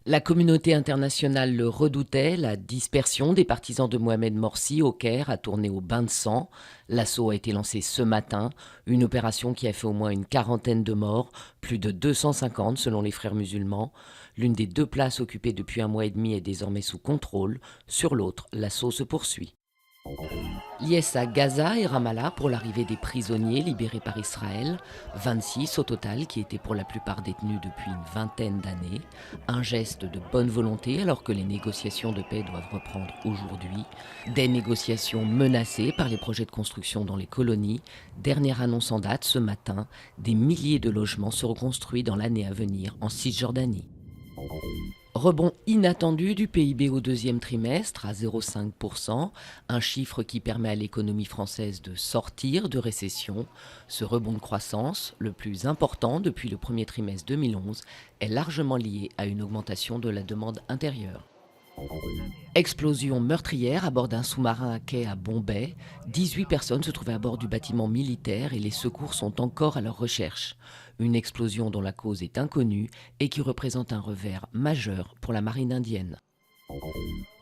La communauté internationale le redoutait, la dispersion des partisans de Mohamed Morsi au Caire a tourné au bain de sang. L'assaut a été lancé ce matin, une opération qui a fait au moins une quarantaine de morts, plus de 250 selon les frères musulmans. L'une des deux places occupées depuis un mois et demi est désormais sous contrôle. Sur l'autre, l'assaut se poursuit. Liesse à Gaza et Ramallah pour l'arrivée des prisonniers libérés par Israël, 26 au total qui étaient pour la plupart détenus depuis une vingtaine d'années. Un geste de bonne volonté alors que les négociations de paix doivent reprendre aujourd'hui. Des négociations menacées par les projets de construction dans les colonies. Dernière annonce en date ce matin, des milliers de logements seront construits dans l'année à venir en Cisjordanie. Rebond inattendu du PIB au deuxième trimestre à 0,5%, un chiffre qui permet à l'économie française de sortir de récession. Ce rebond de croissance, le plus important depuis le premier trimestre 2011, est largement lié à une augmentation de la demande intérieure. Explosion meurtrière à bord d'un sous-marin à quai à Bombay. 18 personnes se trouvaient à bord du bâtiment militaire et les secours sont encore à leur recherche. Une explosion dont la cause est inconnue et qui représente un revers majeur pour la marine indienne.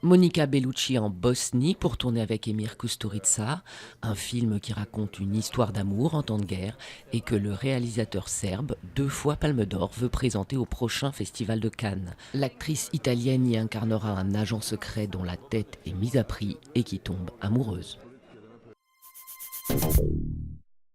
Monica Bellucci en Bosnie pour tourner avec Emir Kusturica, un film qui raconte une histoire d'amour en temps de guerre et que le réalisateur serbe, 2 fois Palme d'Or, veut présenter au prochain festival de Cannes. L'actrice italienne y incarnera un agent secret dont la tête est mise à prix et qui tombe amoureuse.